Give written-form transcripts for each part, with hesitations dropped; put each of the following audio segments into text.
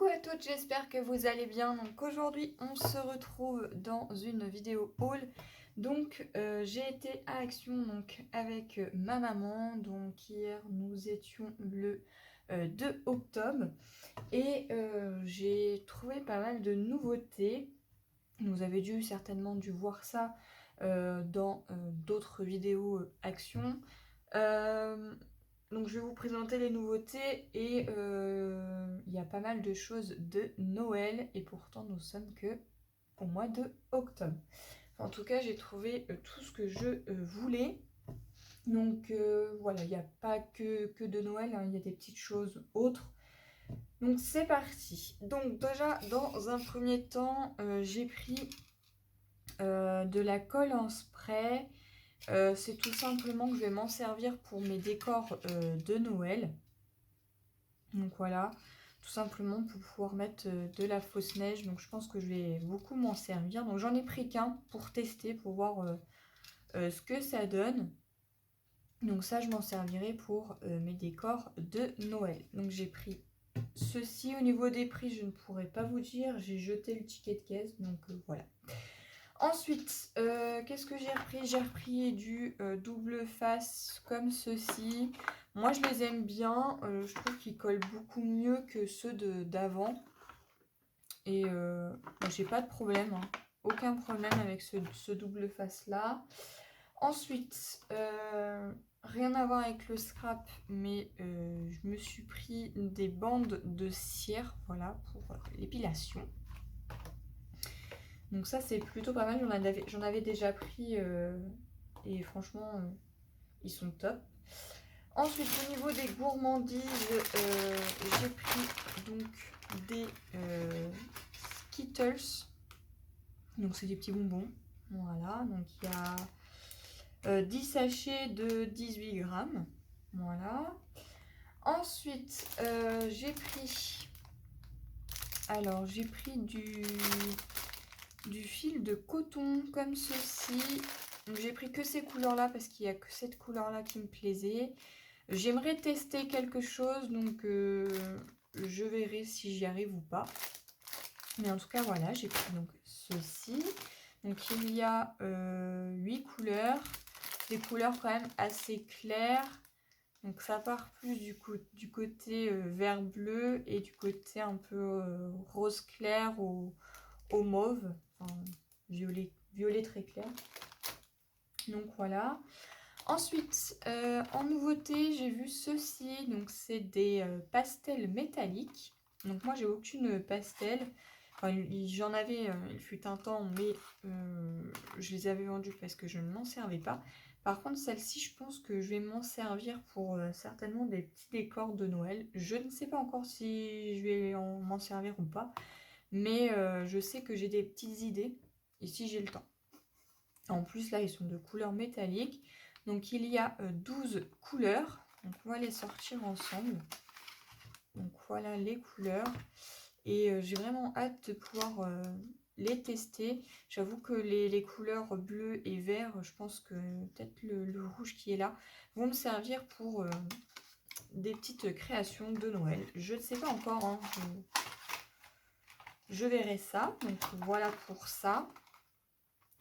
à toutes, j'espère que vous allez bien. Donc aujourd'hui on se retrouve dans une vidéo haul. Donc j'ai été à Action donc, avec ma maman. Donc hier nous étions le 2 octobre et j'ai trouvé pas mal de nouveautés. Vous avez certainement dû voir ça dans d'autres vidéos Action. Donc je vais vous présenter les nouveautés et il y a pas mal de choses de Noël et pourtant nous sommes que au mois de octobre. Enfin, en tout cas j'ai trouvé tout ce que je voulais. Donc voilà, il n'y a pas que de Noël, hein, il y a des petites choses autres. Donc c'est parti. Donc déjà dans un premier temps j'ai pris de la colle en spray. C'est tout simplement que je vais m'en servir pour mes décors de Noël. Donc voilà, tout simplement pour pouvoir mettre de la fausse neige. Donc je pense que je vais beaucoup m'en servir. Donc j'en ai pris qu'un pour tester, pour voir ce que ça donne. Donc ça, je m'en servirai pour mes décors de Noël. Donc j'ai pris ceci. Au niveau des prix, je ne pourrais pas vous dire. J'ai jeté le ticket de caisse, donc voilà. Ensuite, qu'est-ce que j'ai repris? J'ai repris du double face comme ceci. Moi, je les aime bien. Je trouve qu'ils collent beaucoup mieux que ceux d'avant. Et j'ai pas de problème. Hein. Aucun problème avec ce double face-là. Ensuite, rien à voir avec le scrap, mais je me suis pris des bandes de cire, voilà, pour l'épilation. Donc ça c'est plutôt pas mal, j'en avais déjà pris et franchement ils sont top. Ensuite au niveau des gourmandises, j'ai pris donc des Skittles. Donc c'est des petits bonbons. Voilà, donc il y a 10 sachets de 18 grammes. Voilà. Ensuite j'ai pris du fil de coton comme ceci. Donc j'ai pris que ces couleurs là parce qu'il n'y a que cette couleur là qui me plaisait. J'aimerais tester quelque chose, donc je verrai si j'y arrive ou pas. Mais en tout cas voilà, j'ai pris donc ceci. Donc il y a 8 couleurs, des couleurs quand même assez claires. Donc ça part plus du côté vert bleu et du côté un peu rose clair au mauve, enfin, violet très clair. Donc voilà. Ensuite, en nouveauté, j'ai vu ceci. Donc c'est des pastels métalliques. Donc moi, j'ai aucune pastel. Enfin, j'en avais, il fut un temps, mais je les avais vendus parce que je ne m'en servais pas. Par contre, celle-ci, je pense que je vais m'en servir pour certainement des petits décors de Noël. Je ne sais pas encore si je vais m'en servir ou pas. Mais je sais que j'ai des petites idées et si j'ai le temps. En plus, là, ils sont de couleur métallique. Donc, il y a 12 couleurs. Donc, on va les sortir ensemble. Donc, voilà les couleurs. Et j'ai vraiment hâte de pouvoir les tester. J'avoue que les couleurs bleu et vert, je pense que peut-être le rouge qui est là, vont me servir pour des petites créations de Noël. Je ne sais pas encore, hein, je verrai ça. Donc, voilà pour ça.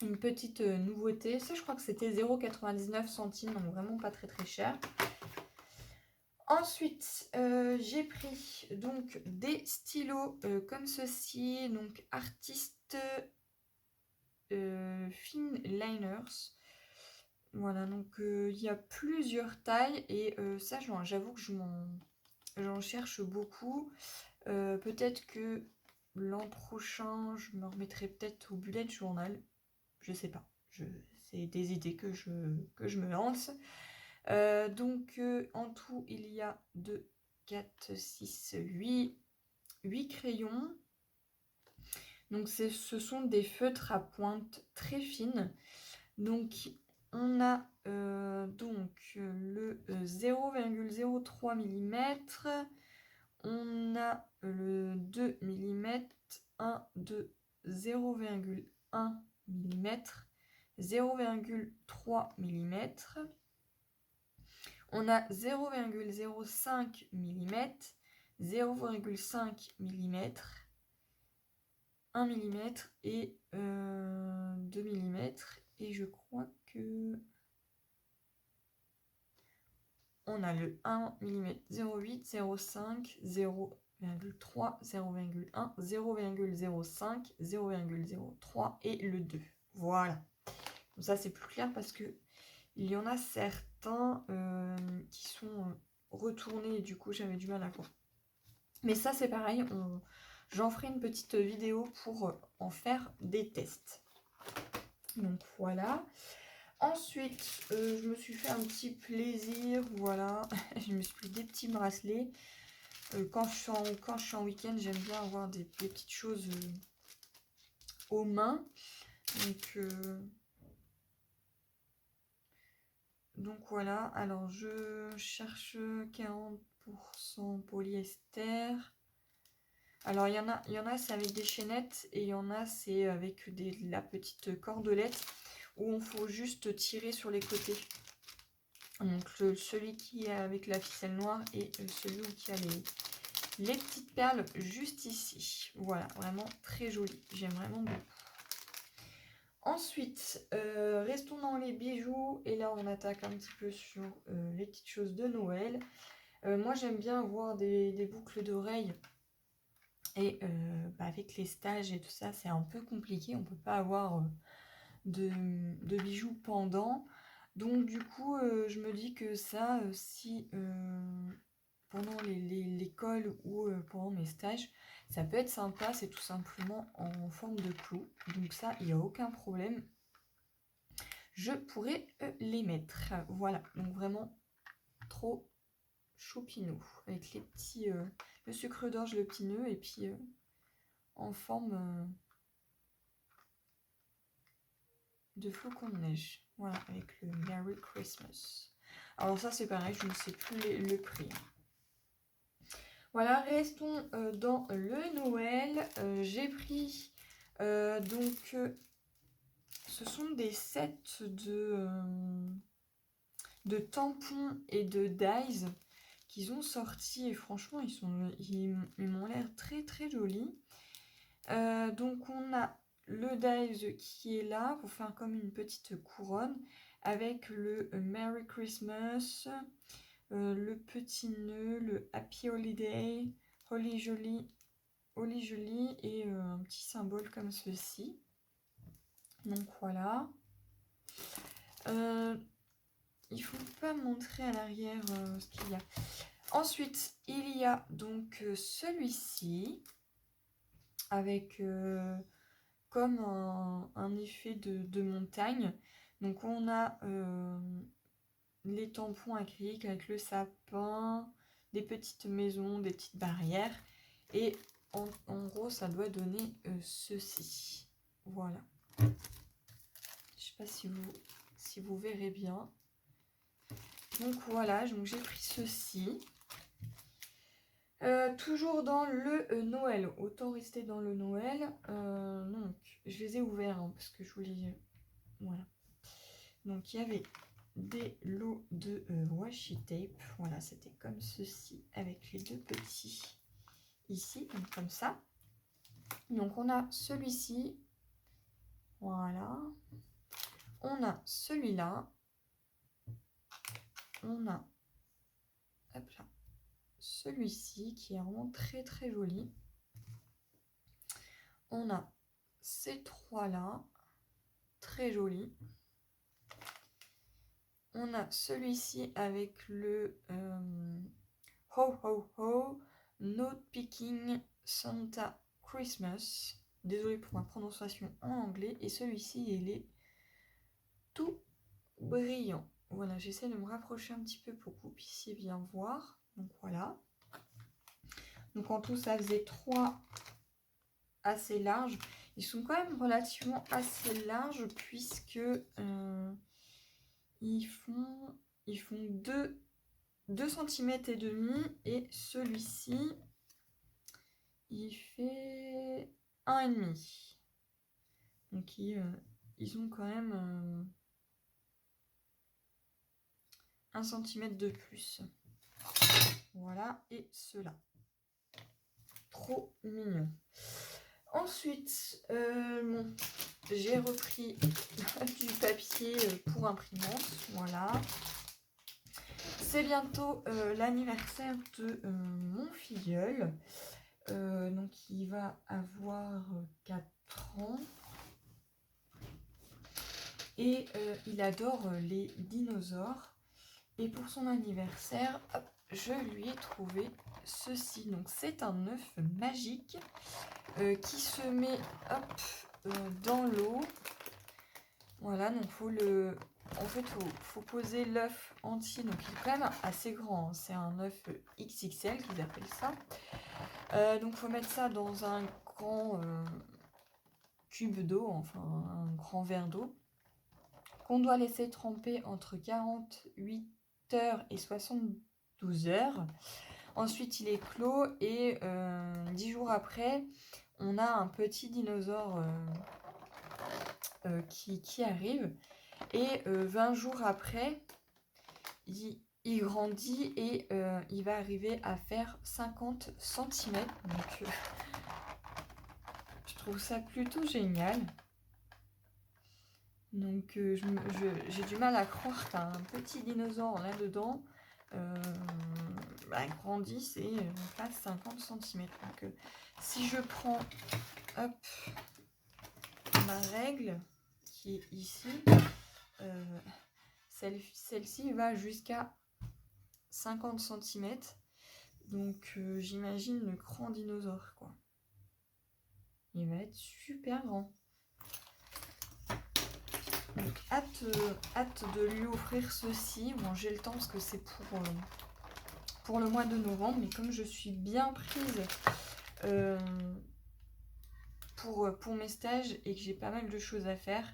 Une petite nouveauté, ça je crois que c'était 0,99 centimes, donc vraiment pas très cher. Ensuite, j'ai pris donc des stylos comme ceci, donc Artist Fine Liners. Voilà, donc il y a plusieurs tailles et ça j'avoue que j'en cherche beaucoup. Peut-être que l'an prochain, je me remettrai peut-être au bullet journal. Je sais pas, c'est des idées que je me lance. Donc en tout il y a 2, 4, 6, 8 crayons. Donc ce sont des feutres à pointe très fine. Donc on a donc le 0,03 mm. On a le 2 mm, 1 de 0,1 mm, 0,3 mm. On a 0,05 mm, 0,5 mm, 1 mm et 2 mm. Et je crois que on a le 1 mm, 0,8, 0,5, 0,3, 0,1, 0,05, 0,03 et le 2. Voilà. Donc ça c'est plus clair parce que il y en a certains qui sont retournés et du coup j'avais du mal à voir. Mais ça c'est pareil, j'en ferai une petite vidéo pour en faire des tests. Donc voilà. Ensuite, je me suis fait un petit plaisir, voilà. Je me suis pris des petits bracelets. Quand je suis en week-end, j'aime bien avoir des petites choses aux mains. Donc voilà, alors je cherche 40% polyester. Alors il y en a c'est avec des chaînettes et il y en a c'est avec la petite cordelette où il faut juste tirer sur les côtés. Donc celui qui est avec la ficelle noire et celui qui a les petites perles juste ici. Voilà, vraiment très joli. J'aime vraiment beaucoup. Ensuite, restons dans les bijoux. Et là, on attaque un petit peu sur les petites choses de Noël. Moi, j'aime bien avoir des boucles d'oreilles. Et avec les stages et tout ça, c'est un peu compliqué. On ne peut pas avoir de bijoux pendant. Donc du coup, je me dis que ça, si pendant l'école ou pendant mes stages, ça peut être sympa, c'est tout simplement en forme de clou. Donc ça, il n'y a aucun problème. Je pourrais les mettre. Voilà, donc vraiment trop choupinou. Avec les petits, le sucre d'orge, le petit nœud, et puis en forme de flocons de neige. Voilà, avec le Merry Christmas. Alors ça, c'est pareil, je ne sais plus le prix. Voilà, restons dans le Noël. J'ai pris ce sont des sets de tampons et de dyes qu'ils ont sortis et franchement ils m'ont l'air très très jolis. Donc on a le dies qui est là pour faire comme une petite couronne avec le Merry Christmas, le petit nœud, le Happy Holiday, Holly Jolly et un petit symbole comme ceci. Donc voilà. Il faut pas montrer à l'arrière ce qu'il y a. Ensuite, il y a donc celui-ci avec comme un effet de montagne. Donc on a les tampons acryliques avec le sapin, des petites maisons, des petites barrières. Et en gros, ça doit donner ceci. Voilà. Je sais pas si vous verrez bien. Donc voilà, donc j'ai pris ceci. Toujours dans le Noël. Autant rester dans le Noël. Donc, je les ai ouverts hein, parce que je voulais... voilà. Donc, il y avait des lots de washi tape. Voilà, c'était comme ceci avec les deux petits ici, donc comme ça. Donc, on a celui-ci. Voilà. On a celui-là. On a... hop là. Celui-ci qui est vraiment très très joli. On a ces trois-là. Très jolis. On a celui-ci avec le Ho Ho Ho Note Picking Santa Christmas. Désolée pour ma prononciation en anglais. Et celui-ci, il est tout brillant. Voilà, j'essaie de me rapprocher un petit peu pour que vous puissiez bien voir. Donc voilà. Donc en tout, ça faisait 3 assez larges. Ils sont quand même relativement assez larges puisque ils font 2 cm et demi et celui-ci il fait 1,5. Donc ils ont quand même 1 cm de plus. Voilà, et ceux-là. trop mignon. Ensuite, bon, j'ai repris du papier pour imprimante, voilà. C'est bientôt l'anniversaire de mon filleul, donc il va avoir 4 ans. Et il adore les dinosaures. Et pour son anniversaire, hop, je lui ai trouvé ceci. Donc c'est un œuf magique qui se met hop, dans l'eau. Voilà, donc faut poser l'œuf entier. Donc il est quand même assez grand, hein. C'est un œuf XXL qu'ils appellent ça. Donc faut mettre ça dans un grand cube d'eau, enfin un grand verre d'eau, qu'on doit laisser tremper entre 48 heures et 72 heures. Ensuite, il est clos et 10 jours après, on a un petit dinosaure qui arrive. Et 20 jours après, il grandit et il va arriver à faire 50 cm. Donc, je trouve ça plutôt génial. Donc j'ai du mal à croire qu'un petit dinosaure là-dedans grandisse et fasse 50 cm. Donc si je prends hop, ma règle qui est ici, celle-ci va jusqu'à 50 cm. Donc j'imagine le grand dinosaure, quoi. Il va être super grand. Donc, hâte de lui offrir ceci. Bon, j'ai le temps parce que c'est pour le mois de novembre. Mais comme je suis bien prise pour mes stages et que j'ai pas mal de choses à faire,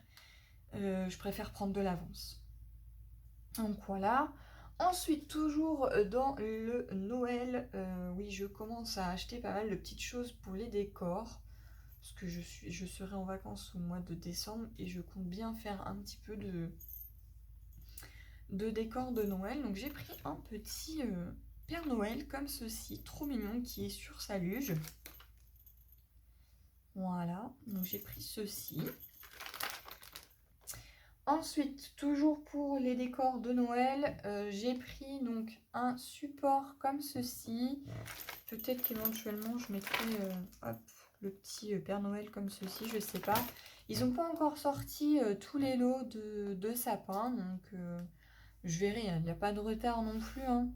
je préfère prendre de l'avance. Donc voilà. Ensuite, toujours dans le Noël, oui, je commence à acheter pas mal de petites choses pour les décors. Parce que je serai en vacances au mois de décembre et je compte bien faire un petit peu de décor de Noël. Donc j'ai pris un petit Père Noël comme ceci, trop mignon, qui est sur sa luge. Voilà, donc j'ai pris ceci. Ensuite, toujours pour les décors de Noël, j'ai pris donc un support comme ceci. Peut-être qu'éventuellement je mettrai le petit Père Noël comme ceci, je sais pas. Ils n'ont pas encore sorti tous les lots de sapins, donc je verrai, il n'y a pas de retard non plus, hein.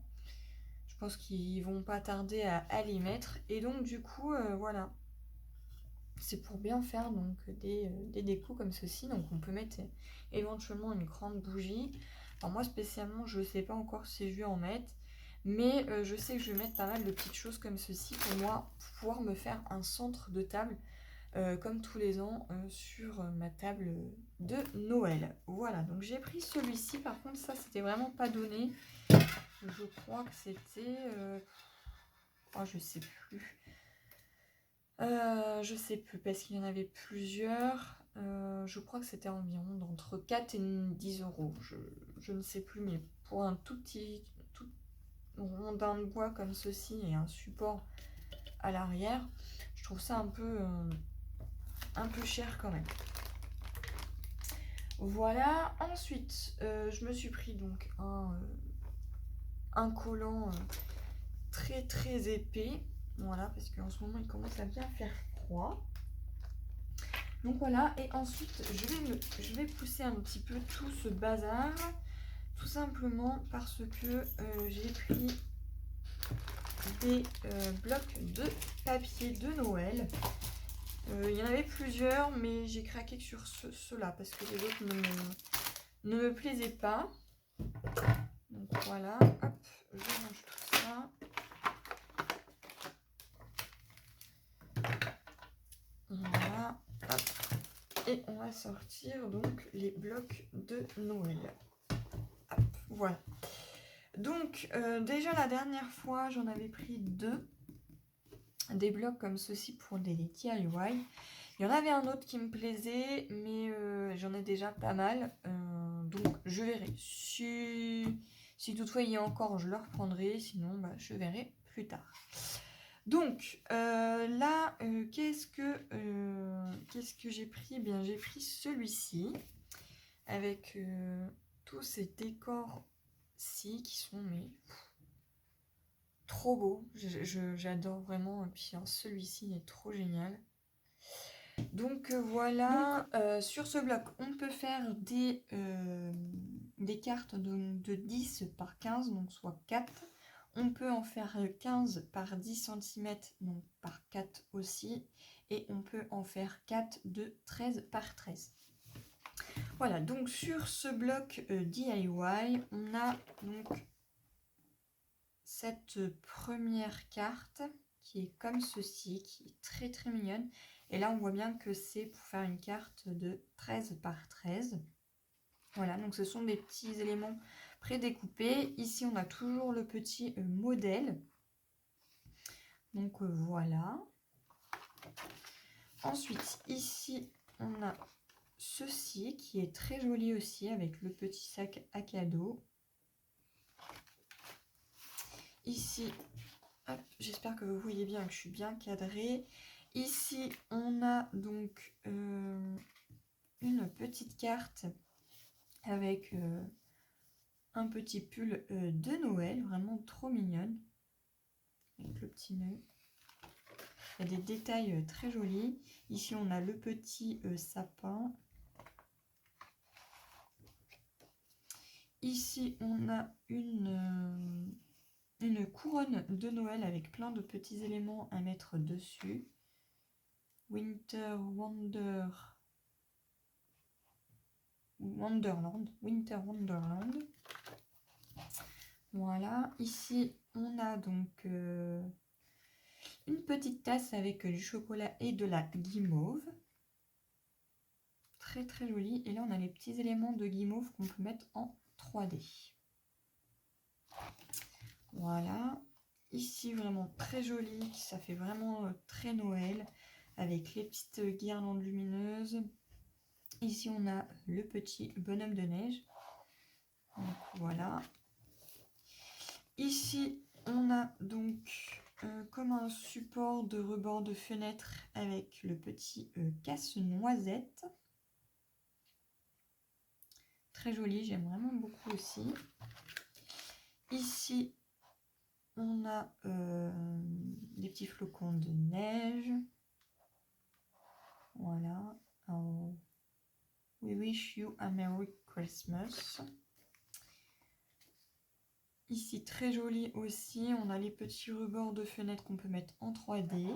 Je pense qu'ils vont pas tarder à les mettre. Et donc du coup, voilà. C'est pour bien faire donc des décos comme ceci. Donc on peut mettre éventuellement une grande bougie. Alors moi spécialement, je ne sais pas encore si je vais en mettre. Mais je sais que je vais mettre pas mal de petites choses comme ceci pour moi, pour pouvoir me faire un centre de table comme tous les ans sur ma table de Noël. Voilà, donc j'ai pris celui-ci. Par contre, ça, c'était vraiment pas donné. Je crois que c'était... oh, je sais plus. Je sais plus parce qu'il y en avait plusieurs. Je crois que c'était environ d'entre 4 et 10 euros. Je ne sais plus, mais pour un tout rondin de bois comme ceci et un support à l'arrière, je trouve ça un peu cher quand même. Voilà. Ensuite, je me suis pris donc un collant très très épais. Voilà, parce qu'en ce moment il commence à bien faire froid. Donc voilà, et ensuite je vais pousser un petit peu tout ce bazar, tout simplement parce que j'ai pris des blocs de papier de Noël. Il y en avait plusieurs, mais j'ai craqué sur ceux-là parce que les autres ne me plaisaient pas. Donc voilà, hop, je range tout ça. Voilà, hop. Et on va sortir donc les blocs de Noël. Hop, voilà. Donc déjà la dernière fois, j'en avais pris 2. Des blocs comme ceci pour des DIY. Il y en avait un autre qui me plaisait, mais j'en ai déjà pas mal. Donc je verrai. Si toutefois il y a encore, je le reprendrai. Sinon, je verrai plus tard. Donc là, qu'est-ce que j'ai pris? Bien, j'ai pris celui-ci avec tous ces décors-ci qui sont mais trop beaux. J'adore vraiment. Et puis celui-ci est trop génial. Donc voilà, sur ce bloc, on peut faire des cartes de 10 par 15, donc soit 4. On peut en faire 15 par 10 cm, donc par 4 aussi. Et on peut en faire 4 de 13 par 13. Voilà, donc sur ce bloc DIY, on a donc cette première carte qui est comme ceci, qui est très très mignonne. Et là, on voit bien que c'est pour faire une carte de 13 par 13. Voilà, donc ce sont des petits éléments prédécoupés. Ici, on a toujours le petit modèle. Donc voilà. Ensuite, ici, on a ceci qui est très joli aussi avec le petit sac à cadeau. Ici, j'espère que vous voyez bien que je suis bien cadrée. Ici, on a donc une petite carte avec un petit pull de Noël, vraiment trop mignonne, avec le petit nœud. Il y a des détails très jolis. Ici, on a le petit sapin. Ici, on a une couronne de Noël avec plein de petits éléments à mettre dessus. Winter Wonderland. Voilà, ici on a donc une petite tasse avec du chocolat et de la guimauve. Très très joli. Et là on a les petits éléments de guimauve qu'on peut mettre en 3D. Voilà. Ici vraiment très joli, ça fait vraiment très Noël avec les petites guirlandes lumineuses. Ici on a le petit bonhomme de neige. Donc voilà. Ici on a donc comme un support de rebord de fenêtre avec le petit casse-noisette. Très joli, j'aime vraiment beaucoup aussi. Ici on a des petits flocons de neige. Voilà. Oh. We wish you a Merry Christmas. Ici, très joli aussi. On a les petits rebords de fenêtre qu'on peut mettre en 3D.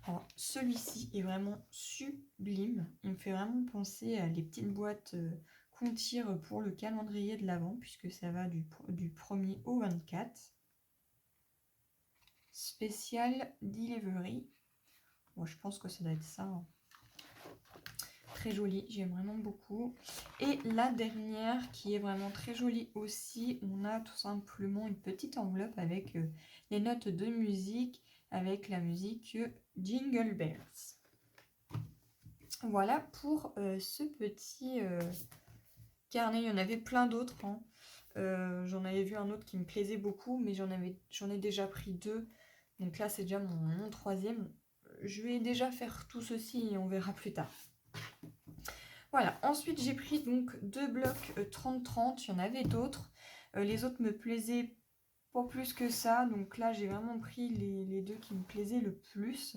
Alors, celui-ci est vraiment sublime. Il me fait vraiment penser à les petites boîtes qu'on tire pour le calendrier de l'Avent, puisque ça va du 1er au 24. Spécial delivery. Bon, je pense que ça doit être ça. Hein. Très jolie, j'aime vraiment beaucoup. Et la dernière qui est vraiment très jolie aussi, on a tout simplement une petite enveloppe avec les notes de musique, avec la musique Jingle Bells. Voilà pour ce petit carnet. Il y en avait plein d'autres. Hein. J'en avais vu un autre qui me plaisait beaucoup, mais j'en ai déjà pris 2. Donc là, c'est déjà mon 3e. Je vais déjà faire tout ceci et on verra plus tard. Voilà, ensuite j'ai pris donc 2 blocs 30-30, il y en avait d'autres. Les autres me plaisaient pas plus que ça, donc là j'ai vraiment pris les 2 qui me plaisaient le plus.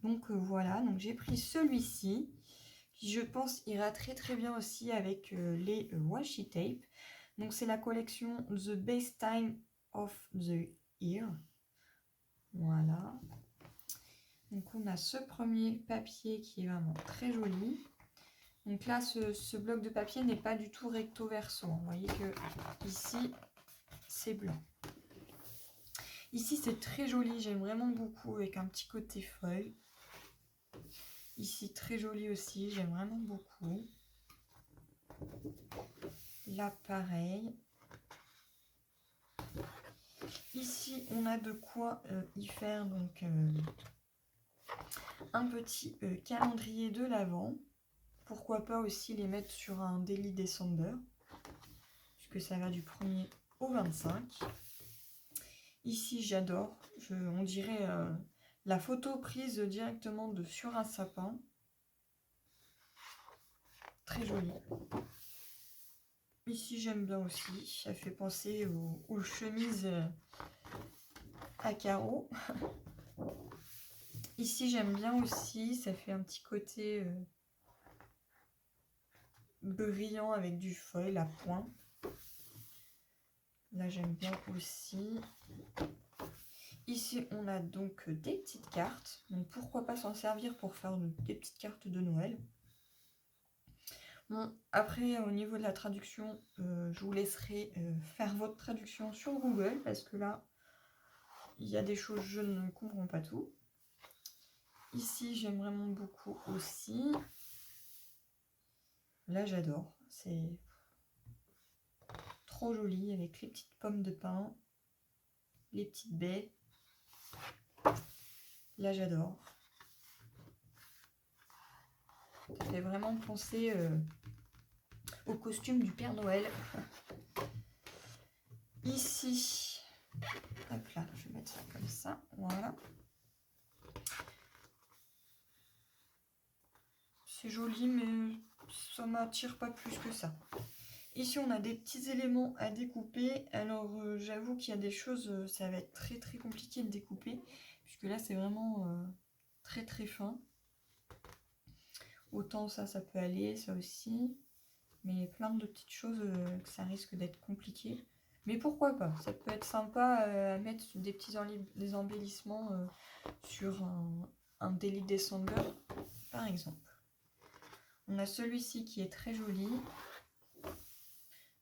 Donc voilà, donc j'ai pris celui-ci, qui je pense ira très très bien aussi avec les washi tape. Donc c'est la collection The Best Time of the Year. Voilà. Donc on a ce premier papier qui est vraiment très joli. Donc là, ce bloc de papier n'est pas du tout recto verso. Vous voyez que ici, c'est blanc. Ici, c'est très joli. J'aime vraiment beaucoup avec un petit côté feuille. Ici, très joli aussi. J'aime vraiment beaucoup. Là, pareil. Ici, on a de quoi y faire donc un petit calendrier de l'Avent. Pourquoi pas aussi les mettre sur un Daily December, puisque ça va du 1er au 25. Ici, j'adore. On dirait la photo prise directement sur un sapin. Très joli. Ici, j'aime bien aussi. Ça fait penser aux chemises à carreaux. Ici, j'aime bien aussi. Ça fait un petit côté brillant avec du foil à point. Là, j'aime bien aussi. Ici, on a donc des petites cartes. Donc, pourquoi pas s'en servir pour faire des petites cartes de Noël. Bon, après, au niveau de la traduction, je vous laisserai faire votre traduction sur Google parce que là, il y a des choses, je ne comprends pas tout. Ici, j'aime vraiment beaucoup aussi. Là, j'adore. C'est trop joli avec les petites pommes de pin, les petites baies. Là, j'adore. Ça fait vraiment penser au costume du Père Noël. Ici, hop là, je vais mettre ça comme ça, voilà. C'est joli, mais ça m'attire pas plus que ça. Ici, on a des petits éléments à découper. Alors, j'avoue qu'il y a des choses, ça va être très très compliqué de découper, puisque là, c'est vraiment très très fin. Autant ça peut aller, ça aussi. Mais plein de petites choses que ça risque d'être compliqué. Mais pourquoi pas? Ça peut être sympa à mettre des petits des embellissements sur un Daily December, par exemple. On a celui-ci qui est très joli.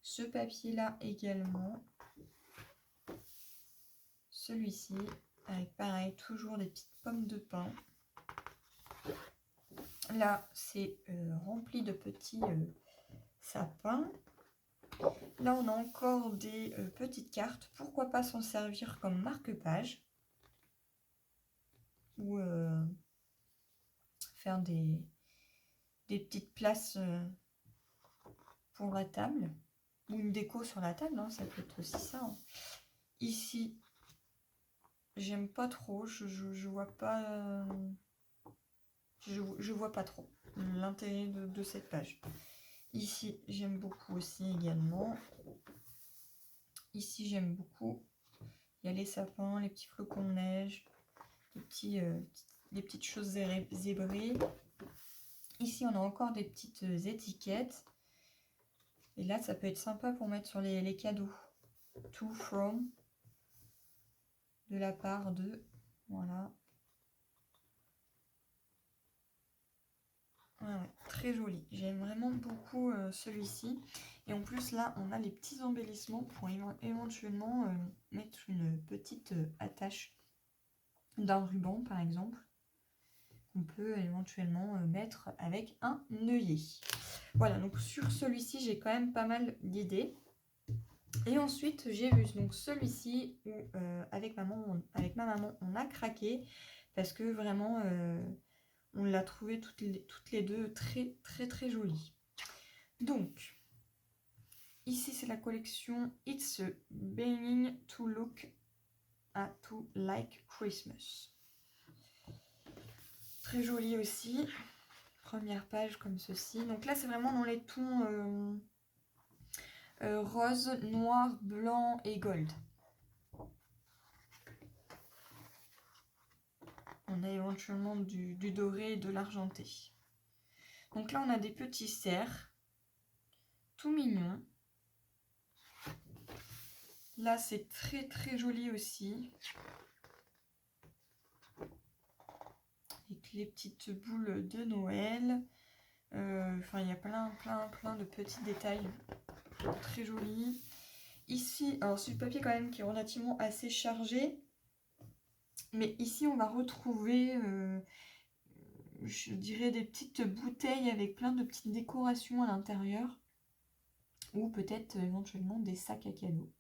Ce papier-là également. Celui-ci, avec pareil, toujours des petites pommes de pin. Là, c'est rempli de petits sapins. Là, on a encore des petites cartes. Pourquoi pas s'en servir comme marque-page ou faire des petites places pour la table ou une déco sur la table, hein, ça peut être aussi ça. Hein. Ici, j'aime pas trop, je vois pas je vois pas trop l'intérêt de cette page. Ici, j'aime beaucoup aussi également. Ici, j'aime beaucoup. Il y a les sapins, les petits flocons de neige, les petites choses zébrées. Ici, on a encore des petites étiquettes. Et là, ça peut être sympa pour mettre sur les cadeaux. To, from, de la part de, voilà. Ouais, très joli. J'aime vraiment beaucoup celui-ci. Et en plus, là, on a les petits embellissements pour éventuellement mettre une petite attache d'un ruban, par exemple, qu'on peut éventuellement mettre avec un œillet. Voilà, donc sur celui-ci, j'ai quand même pas mal d'idées. Et ensuite, j'ai vu donc celui-ci où avec ma maman, on a craqué parce que vraiment, on l'a trouvé toutes les deux très très très jolie. Donc, ici c'est la collection It's Beginning to Look to Like Christmas. Très jolie aussi. Première page comme ceci. Donc là, c'est vraiment dans les tons rose, noir, blanc et gold. On a éventuellement du doré et de l'argenté. Donc là, on a des petits cerfs, tout mignons. Là, c'est très très joli aussi. Avec les petites boules de Noël. Enfin, il y a plein de petits détails très jolis. Ici, alors c'est du papier quand même qui est relativement assez chargé. Mais ici, on va retrouver, je dirais, des petites bouteilles avec plein de petites décorations à l'intérieur. Ou peut-être éventuellement des sacs à cadeaux.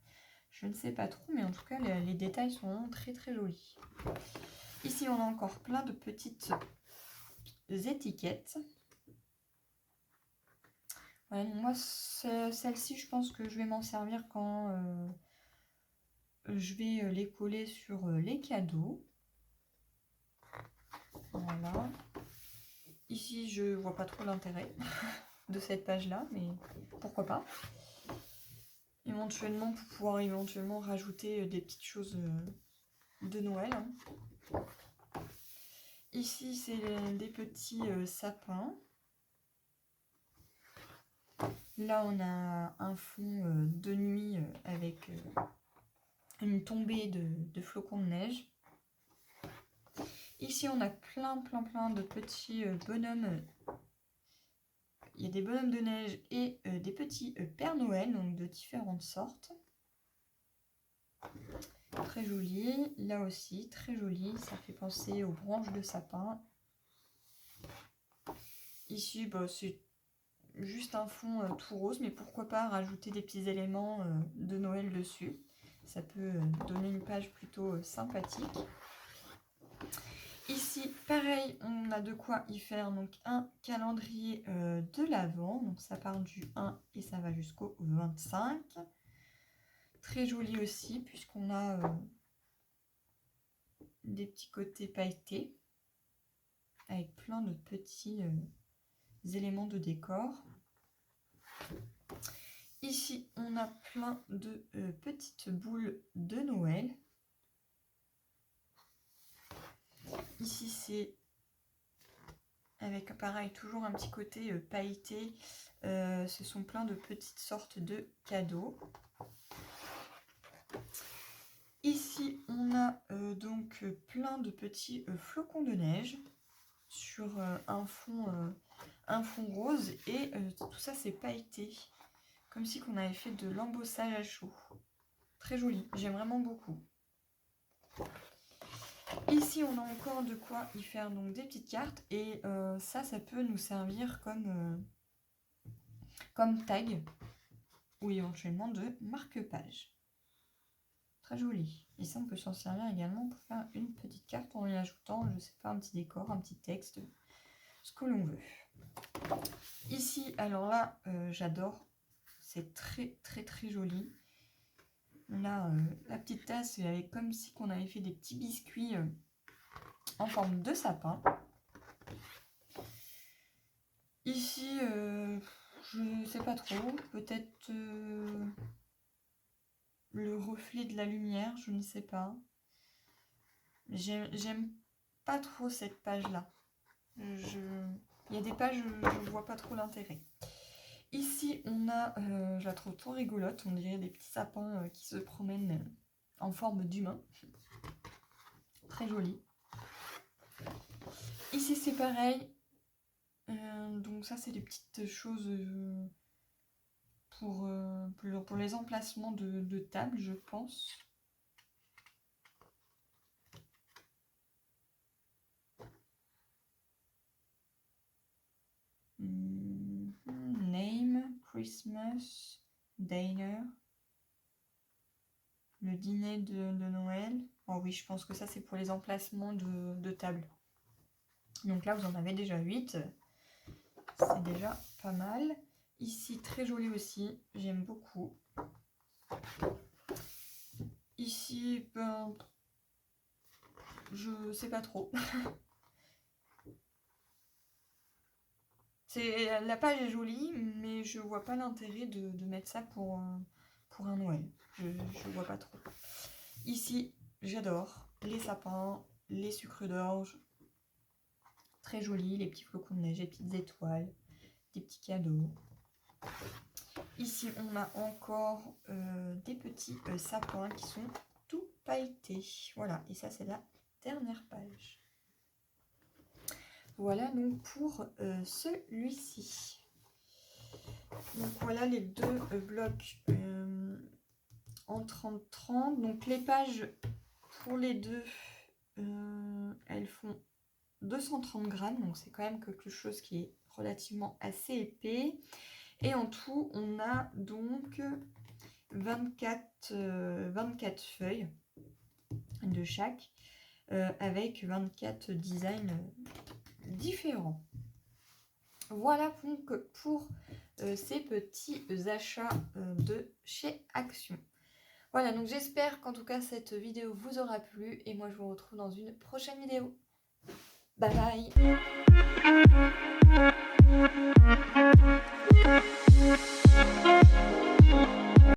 Je ne sais pas trop, mais en tout cas, les détails sont vraiment très très jolis. Ici, on a encore plein de petites étiquettes. Voilà, moi, celle-ci, je pense que je vais m'en servir quand je vais les coller sur les cadeaux. Voilà. Ici, je vois pas trop l'intérêt de cette page-là, mais pourquoi pas. Éventuellement, pour pouvoir éventuellement rajouter des petites choses de Noël. Hein. Ici, c'est des petits sapins. Là, on a un fond de nuit avec une tombée de flocons de neige. Ici, on a plein de petits bonhommes. Il y a des bonhommes de neige et des petits Pères Noël, donc de différentes sortes. Très joli. Là aussi, très joli. Ça fait penser aux branches de sapin. Ici, bah, c'est juste un fond tout rose, mais pourquoi pas rajouter des petits éléments de Noël dessus. Ça peut donner une page plutôt sympathique. Ici, pareil, on a de quoi y faire donc un calendrier de l'Avent. Donc ça part du 1 et ça va jusqu'au 25. Très joli aussi, puisqu'on a des petits côtés pailletés avec plein de petits éléments de décor. Ici, on a plein de petites boules de Noël. Ici, c'est avec pareil, toujours un petit côté pailleté. Ce sont plein de petites sortes de cadeaux. Ici, on a donc plein de petits flocons de neige sur un fond rose et tout ça c'est pailleté, comme si on avait fait de l'embossage à chaud. Très joli, j'aime vraiment beaucoup. Ici, on a encore de quoi y faire donc des petites cartes et ça peut nous servir comme tag ou éventuellement de marque-page. Très joli. Et ça, on peut s'en servir également pour faire une petite carte en y ajoutant, je sais pas, un petit décor, un petit texte, ce que l'on veut. Ici, alors là, j'adore. C'est très joli. On a la petite tasse avec comme si on avait fait des petits biscuits en forme de sapin. Ici, je ne sais pas trop, peut-être le reflet de la lumière, je ne sais pas. J'aime pas trop cette page-là. Il y a des pages où je ne vois pas trop l'intérêt. Ici, on a, je la trouve trop rigolote, on dirait des petits sapins qui se promènent en forme d'humain. Très joli. Ici, c'est pareil. Donc ça, c'est des petites choses pour les emplacements de table, je pense. Name, Christmas, dinner. Le dîner de Noël. Oh oui, je pense que ça, c'est pour les emplacements de table. Donc là, vous en avez déjà 8. C'est déjà pas mal. Ici, très joli aussi. J'aime beaucoup. Ici, ben, je sais pas trop. La page est jolie, mais je vois pas l'intérêt de mettre ça pour un Noël. Je vois pas trop. Ici, j'adore les sapins, les sucres d'orge. Très joli, les petits flocons de neige, les petites étoiles, des petits cadeaux. Ici, on a encore des petits sapins qui sont tout pailletés. Voilà, et ça, c'est la dernière page. Voilà donc pour celui-ci. Donc voilà les deux blocs en 30-30. Donc les pages pour les deux, elles font 230 grammes. Donc c'est quand même quelque chose qui est relativement assez épais. Et en tout, on a donc 24 feuilles de chaque, avec 24 designs différents. Voilà donc pour ces petits achats de chez Action. Voilà, donc j'espère qu'en tout cas cette vidéo vous aura plu et moi je vous retrouve dans une prochaine vidéo. Bye bye!